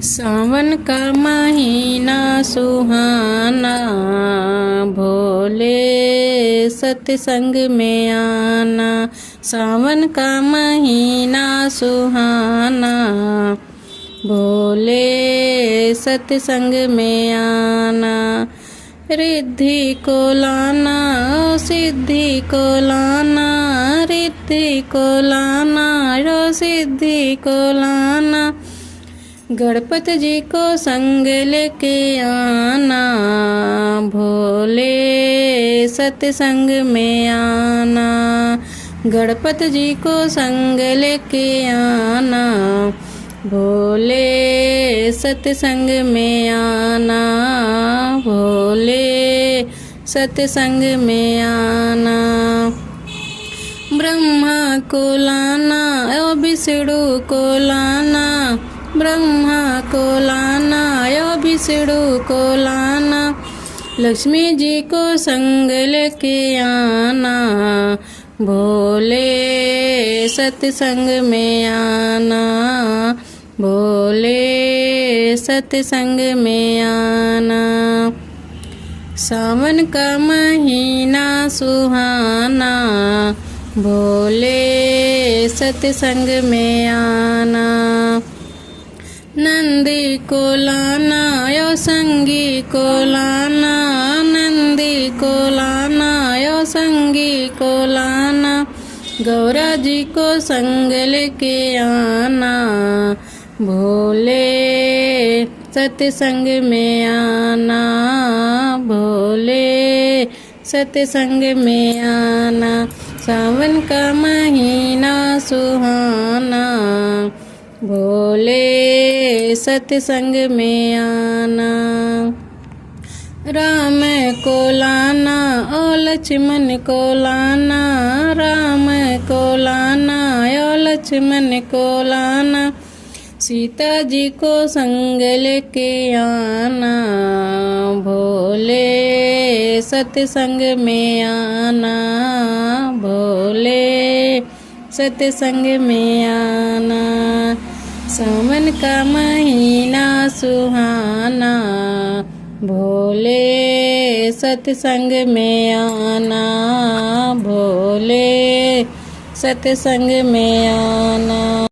सावन का महीना सुहाना, भोले सत्संग में आना। सावन का महीना सुहाना, भोले सत्संग में आना। रिद्धि को लाना, सिद्धि को लाना, रिद्धि को लाना, सिद्धि को लाना। गणपति जी को संग लेके आना, भोले सत्संग में आना। गणपति जी को संग लेके आना, भोले सत्संग में आना। भोले सत्संग में आना। ब्रह्मा को लाना, विष्णु को लाना। ब्रह्मा को लाना, विष्णु को लाना। लक्ष्मी जी को संग लेके आना, भोले सत्संग में आना। भोले सत्संग में आना। सावन का महीना सुहाना, भोले सत्संग में आना। नंदी को लाना, संगी को लाना। नंदी को लाना, संगी को लाना। गौरा जी को संग लेके आना, भोले सत्संग में आना। भोले सत्संग में आना। सावन का महीना सुहाना, भोले सत्संग में आना। राम को लाना, लक्ष्मण को लाना। राम को लाना, लक्ष्मण को लाना। सीता जी को संग लेके आना, भोले सत्संग में आना। भोले सत्संग में आना। सावन का महीना सुहाना, भोले सत्संग में आना। भोले सत्संग में आना।